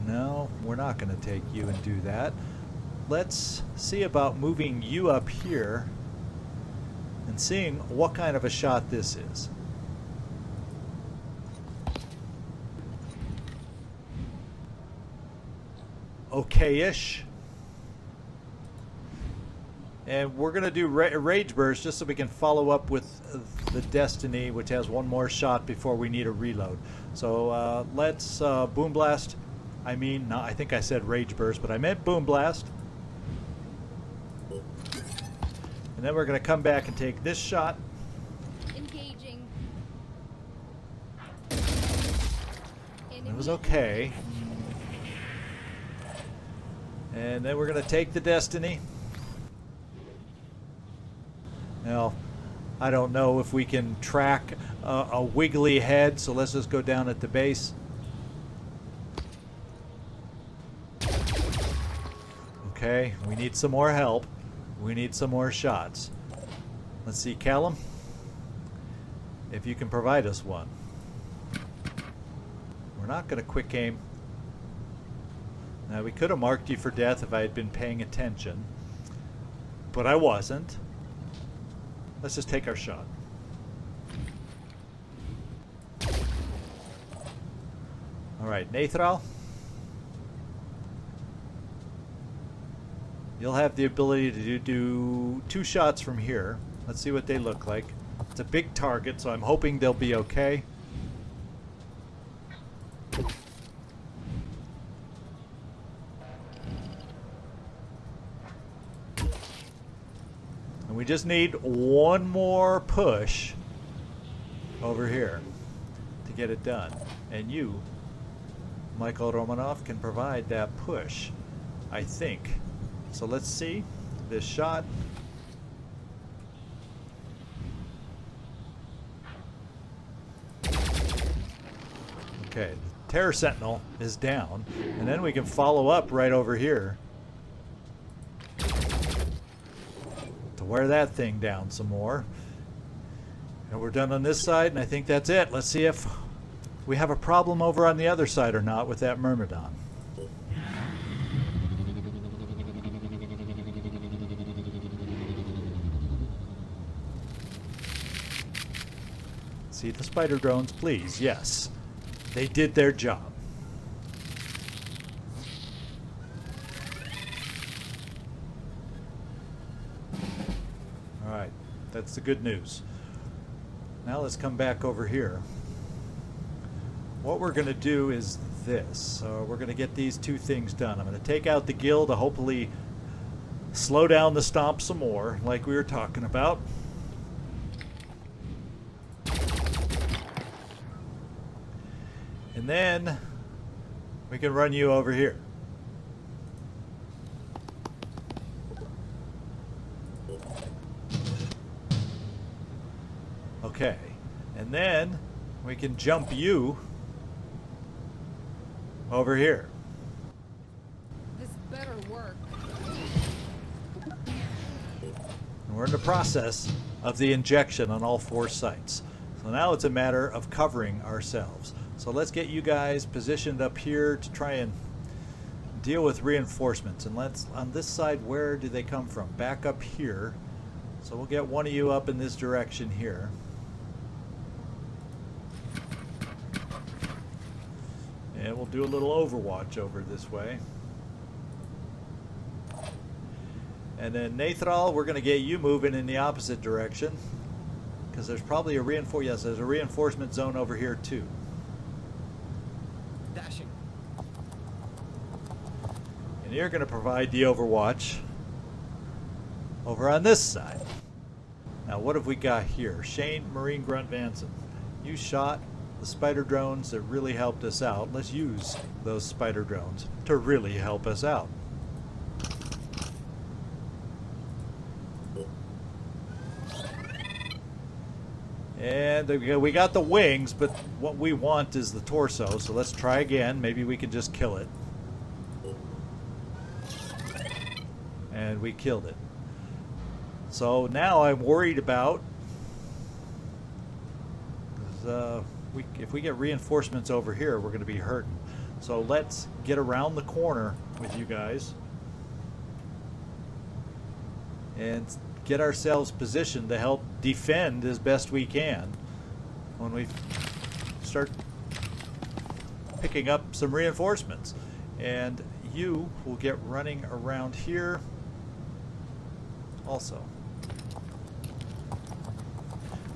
No, we're not going to take you and do that. Let's see about moving you up here and seeing what kind of a shot this is. Okay-ish. And we're going to do Rage Burst just so we can follow up with the Destiny, which has one more shot before we need a reload. So let's Boom Blast. I mean, no, I think I said Rage Burst, but I meant Boom Blast. And then we're going to come back and take this shot. Engaging. It was okay. And then we're going to take the Destiny. Now, I don't know if we can track a wiggly head, so let's just go down at the base. Okay, we need some more help. We need some more shots. Let's see, Callum, if you can provide us one. We're not going to quick aim. Now, we could have marked you for death if I had been paying attention, but I wasn't. Let's just take our shot. All right, Nathral. You'll have the ability to do 2 shots from here. Let's see what they look like. It's a big target, so I'm hoping they'll be okay. And we just need one more push over here to get it done. And you, Michael Romanov, can provide that push, I think. So let's see this shot. Okay, the Terror Sentinel is down, and then we can follow up right over here to wear that thing down some more. And we're done on this side, and I think that's it. Let's see if we have a problem over on the other side or not with that Myrmidon. See the spider drones, please. Yes. They did their job. All right. That's the good news. Now let's come back over here. What we're going to do is this. So we're going to get these 2 things done. I'm going to take out the gill to hopefully slow down the stomp some more, like we were talking about. And then we can run you over here. Okay. And then we can jump you over here. This better work. And we're in the process of the injection on all 4 sites. So now it's a matter of covering ourselves. So let's get you guys positioned up here to try and deal with reinforcements. And let's, on this side, where do they come from? Back up here. So we'll get one of you up in this direction here. And we'll do a little overwatch over this way. And then Nathral, we're going to get you moving in the opposite direction, because there's probably a there's a reinforcement zone over here too. Dashing. And you're going to provide the overwatch over on this side. Now what have we got here? Shane Marine Grunt Vanson, you shot the spider drones that really helped us out. Let's use those spider drones to really help us out. And we got the wings, but what we want is the torso, so let's try again. Maybe we can just kill it. And we killed it. So now I'm worried about, if we get reinforcements over here, we're going to be hurting. So let's get around the corner with you guys and get ourselves positioned to help defend as best we can when we start picking up some reinforcements. And you will get running around here also.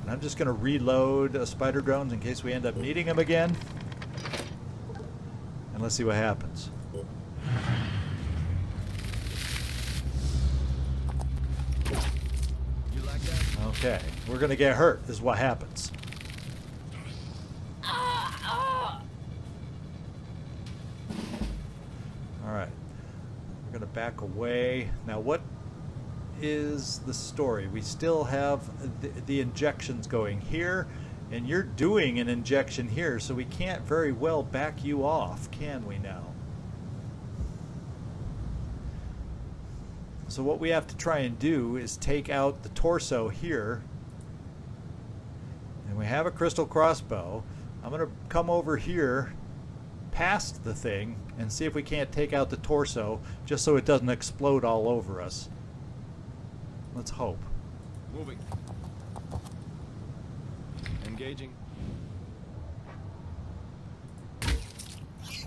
And I'm just going to reload spider drones in case we end up needing them again. And let's see what happens. You like that? Okay, we're going to get hurt is what happens. Alright, we're going to back away. Now what is the story? We still have the injections going here, and you're doing an injection here, so we can't very well back you off, can we now? So what we have to try and do is take out the torso here, and we have a crystal crossbow. I'm going to come over here past the thing and see if we can't take out the torso just so it doesn't explode all over us. Let's hope. Moving. Engaging.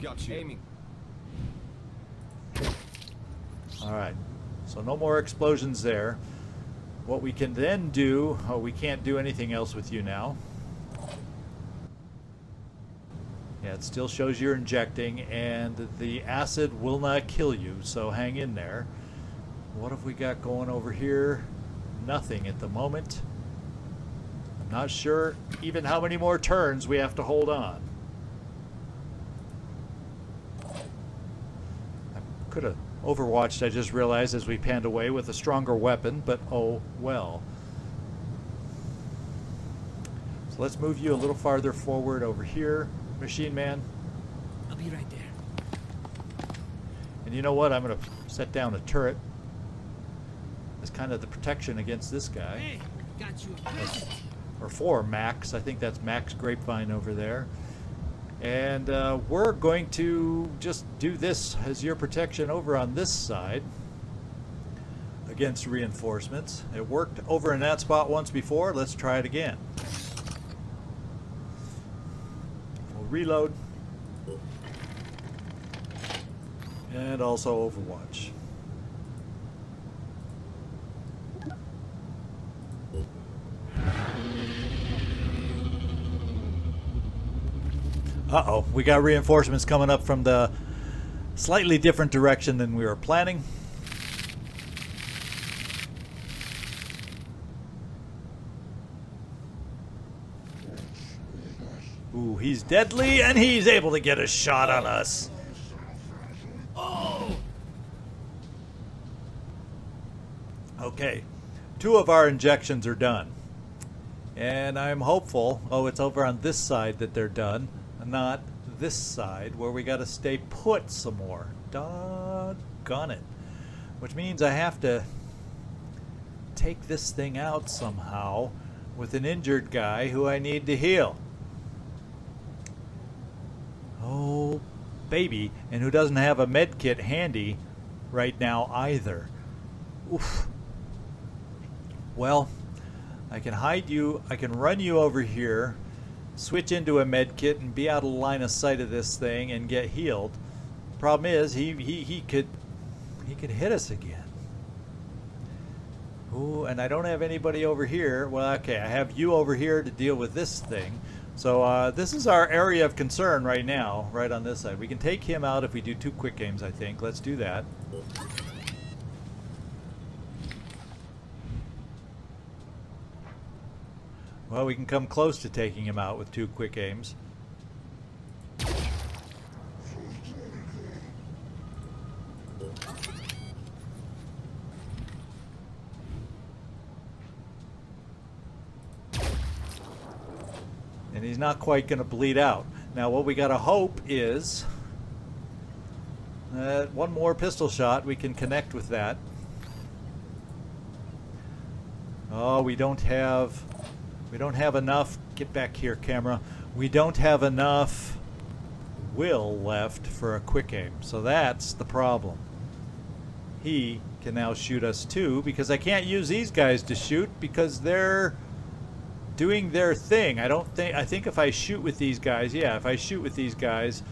Got you. Aiming. Alright, so no more explosions there. What we can then do, oh, we can't do anything else with you now. Yeah, it still shows you're injecting, and the acid will not kill you, so hang in there. What have we got going over here? Nothing at the moment. I'm not sure even how many more turns we have to hold on. I could have overwatched, I just realized, as we panned away with a stronger weapon, but oh well. So let's move you a little farther forward over here, Machine Man. I'll be right there. And you know what? I'm going to set down a turret as kind of the protection against this guy. Hey, got you a present. Or for Max. I think that's Max Grapevine over there. And we're going to just do this as your protection over on this side against reinforcements. It worked over in that spot once before. Let's try it again. We'll reload. And also Overwatch. Uh-oh, we got reinforcements coming up from the slightly different direction than we were planning. Ooh, he's deadly, and he's able to get a shot on us. Okay, 2 of our injections are done. And I'm hopeful, oh, it's over on this side that they're done. Not this side where we got to stay put some more. Doggone it. Which means I have to take this thing out somehow with an injured guy who I need to heal. Oh, baby. And who doesn't have a med kit handy right now either. Oof. Well, I can hide you. I can run you over here, switch into a med kit, and be out of line of sight of this thing and get healed. Problem is, he could hit us again. Ooh, and I don't have anybody over here. Well, okay, I have you over here to deal with this thing. So this is our area of concern right now, right on this side. We can take him out if we do 2 quick games, I think. Let's do that. Well, we can come close to taking him out with 2 quick aims. And he's not quite going to bleed out. Now what we got to hope is that 1 more pistol shot, we can connect with that. Oh, we don't have enough. Get back here, camera. We don't have enough will left for a quick aim. So that's the problem. He can now shoot us too, because I can't use these guys to shoot because they're doing their thing. I think if I shoot with these guys, yeah, if I shoot with these guys,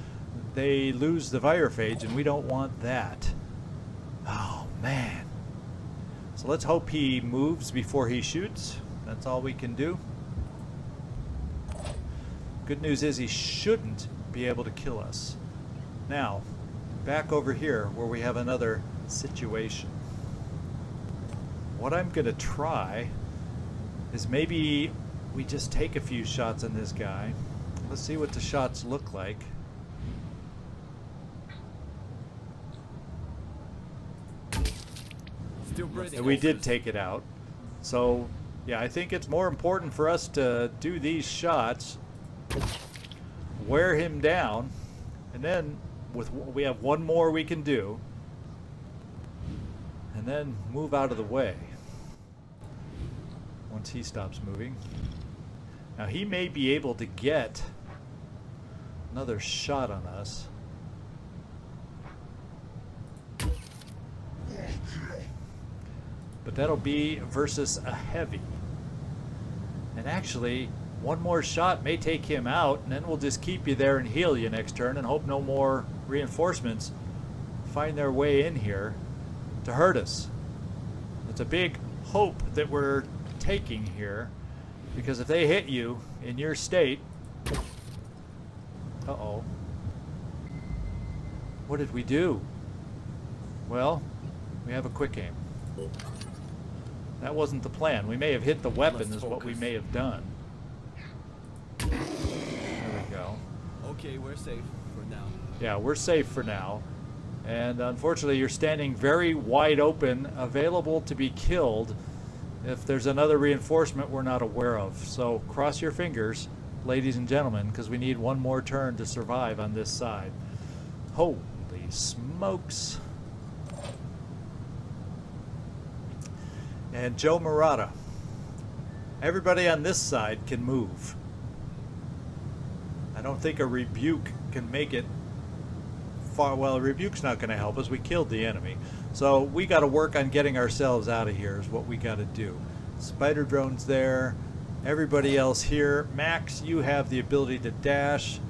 they lose the virophage, and we don't want that. Oh, man. So let's hope he moves before he shoots. That's all we can do. Good news is he shouldn't be able to kill us. Now, back over here where we have another situation. What I'm going to try is maybe we just take a few shots on this guy. Let's see what the shots look like. Still breathing. And we did take it out. So, yeah, I think it's more important for us to do these shots, wear him down, and then we have one more we can do, and then move out of the way once he stops moving. Now he may be able to get another shot on us. But that'll be versus a heavy. And actually, one more shot may take him out, and then we'll just keep you there and heal you next turn and hope no more reinforcements find their way in here to hurt us. It's a big hope that we're taking here, because if they hit you in your state... Uh-oh. What did we do? Well, we have a quick aim. That wasn't the plan. We may have hit the weapon is what we may have done. There we go. Okay, we're safe for now. Yeah, we're safe for now. And unfortunately, you're standing very wide open, available to be killed if there's another reinforcement we're not aware of. So cross your fingers, ladies and gentlemen, because we need one more turn to survive on this side. Holy smokes. And Joe Murata. Everybody on this side can move. I don't think a rebuke can make it far. Well, a rebuke's not going to help us. We killed the enemy. So we got to work on getting ourselves out of here is what we got to do. Spider drone's there. Everybody else here. Max, you have the ability to dash.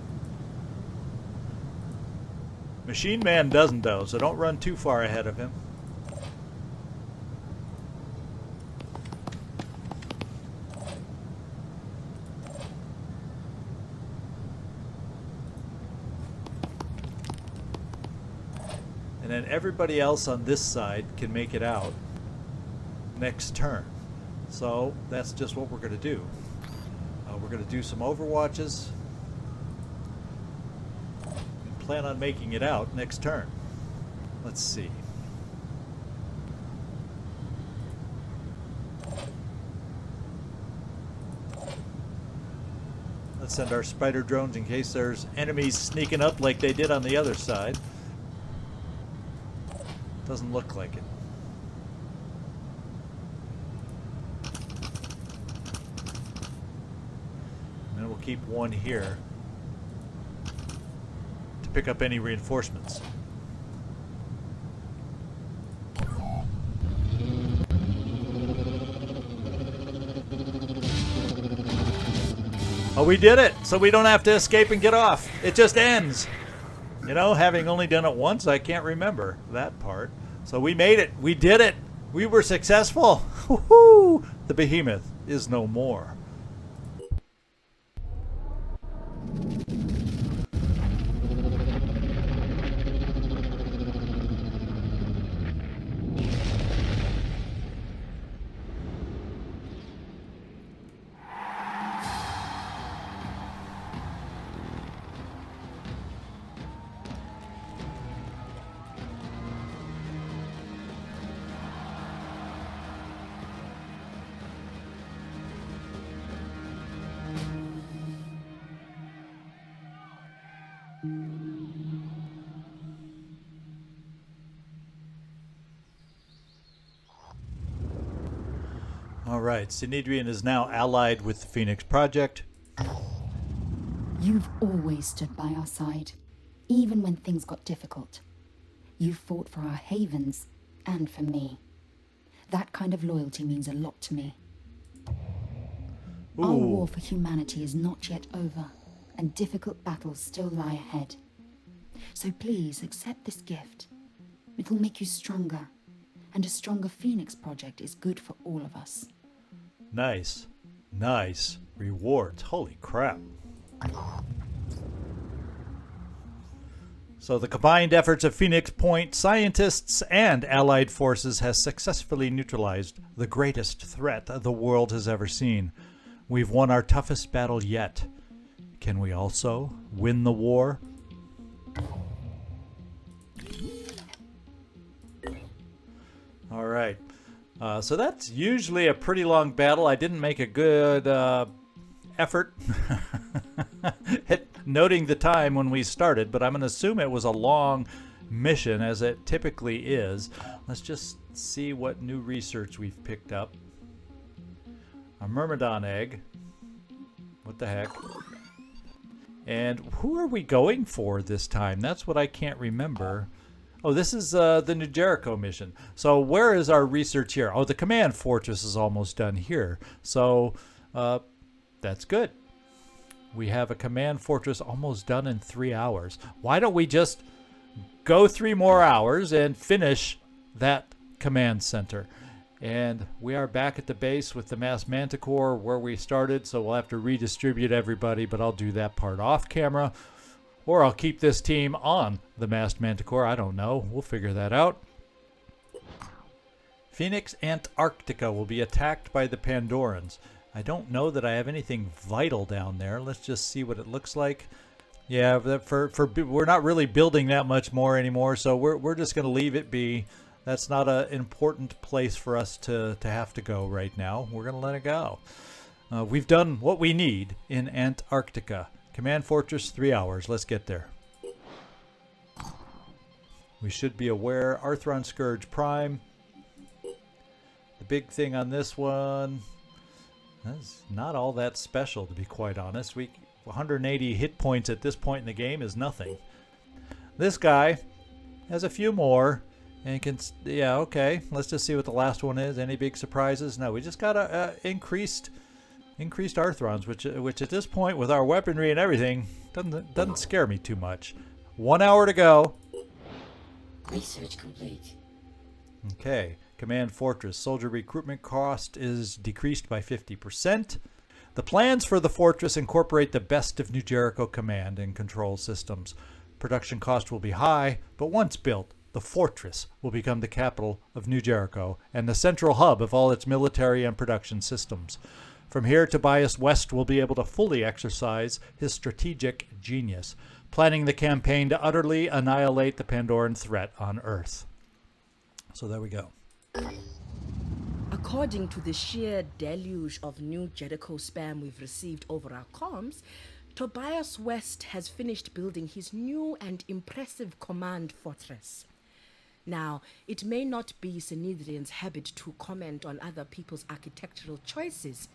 Machine Man doesn't though, so don't run too far ahead of him. And then everybody else on this side can make it out next turn. So that's just what we're going to do. We're going to do some overwatches and plan on making it out next turn. Let's see. Let's send our spider drones in case there's enemies sneaking up like they did on the other side. Doesn't look like it. And then we'll keep one here to pick up any reinforcements. Oh, we did it! So we don't have to escape and get off. It just ends. You know, having only done it once, I can't remember that part. So we made it. We did it. We were successful. Woohoo! The Behemoth is no more. All right, Sinidrian is now allied with the Phoenix Project. You've always stood by our side, even when things got difficult. You fought for our havens and for me. That kind of loyalty means a lot to me. Ooh. Our war for humanity is not yet over, and difficult battles still lie ahead. So please accept this gift. It will make you stronger, and a stronger Phoenix project is good for all of us. Nice. Nice. Rewards. Holy crap. So the combined efforts of Phoenix Point scientists and allied forces has successfully neutralized the greatest threat the world has ever seen. We've won our toughest battle yet. Can we also win the war? All right. So that's usually a pretty long battle. I didn't make a good effort at noting the time when we started, but I'm going to assume it was a long mission, as it typically is. Let's just see what new research we've picked up. A Myrmidon egg. What the heck? And who are we going for this time? That's what I can't remember. Oh, this is the New Jericho mission. So where is our research here? Oh, the command fortress is almost done here. So that's good. We have a command fortress almost done in 3 hours. Why don't we just go 3 more hours and finish that command center? And we are back at the base with the Masked Manticore where we started, so we'll have to redistribute everybody, but I'll do that part off camera. Or I'll keep this team on the Masked Manticore. I don't know. We'll figure that out. Phoenix Antarctica will be attacked by the Pandorans. I don't know that I have anything vital down there. Let's just see what it looks like. Yeah, we're not really building that much more anymore, so we're just going to leave it be. That's not an important place for us to have to go right now. We're going to let it go. We've done what we need in Antarctica. Command Fortress, 3 hours. Let's get there. We should be aware. Arthron Scourge Prime. The big thing on this one, that's not all that special, to be quite honest. 180 hit points at this point in the game is nothing. This guy has a few more. And can, yeah, okay. Let's just see what the last one is. Any big surprises? No, we just got a increased Arthrons, which at this point with our weaponry and everything doesn't scare me too much. 1 hour to go. Research complete. Okay. Command Fortress. Soldier recruitment cost is decreased by 50%. The plans for the fortress incorporate the best of New Jericho command and control systems. Production cost will be high, but once built, the fortress will become the capital of New Jericho and the central hub of all its military and production systems. From here, Tobias West will be able to fully exercise his strategic genius, planning the campaign to utterly annihilate the Pandoran threat on Earth. So there we go. According to the sheer deluge of New Jericho spam we've received over our comms, Tobias West has finished building his new and impressive command fortress. Now, it may not be Synedrian's habit to comment on other people's architectural choices,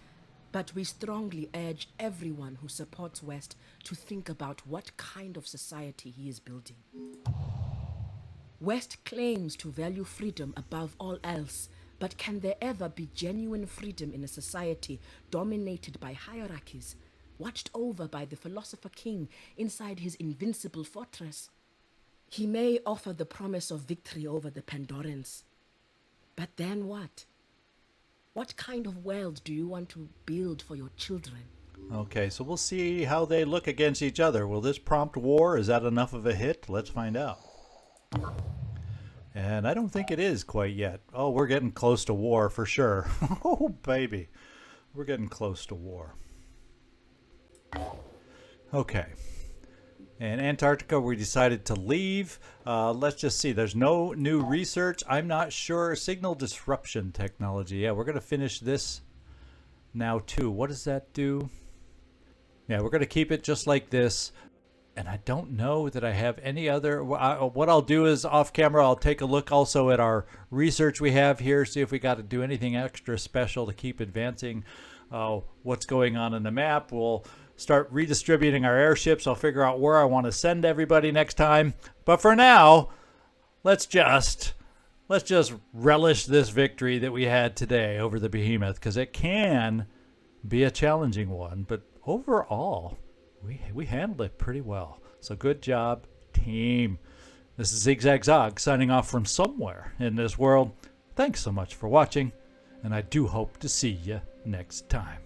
but we strongly urge everyone who supports West to think about what kind of society he is building. West claims to value freedom above all else, but can there ever be genuine freedom in a society dominated by hierarchies, watched over by the philosopher king inside his invincible fortress? He may offer the promise of victory over the Pandorans. But then what? What kind of world do you want to build for your children? Okay, so we'll see how they look against each other. Will this prompt war? Is that enough of a hit? Let's find out. And I don't think it is quite yet. Oh, we're getting close to war for sure. Oh, baby. We're getting close to war. Okay. And Antarctica, we decided to leave. Let's just see. There's no new research. I'm not sure. Signal disruption technology. Yeah, we're going to finish this now too. What does that do? Yeah, we're going to keep it just like this. And I don't know that I have any other. What I'll do is off camera, I'll take a look also at our research we have here, see if we got to do anything extra special to keep advancing what's going on in the map. We'll start redistributing our airships. I'll figure out where I want to send everybody next time. But for now, let's just relish this victory that we had today over the Behemoth, because it can be a challenging one. But overall, we handled it pretty well. So good job, team. This is Zigzag Zog signing off from somewhere in this world. Thanks so much for watching, and I do hope to see you next time.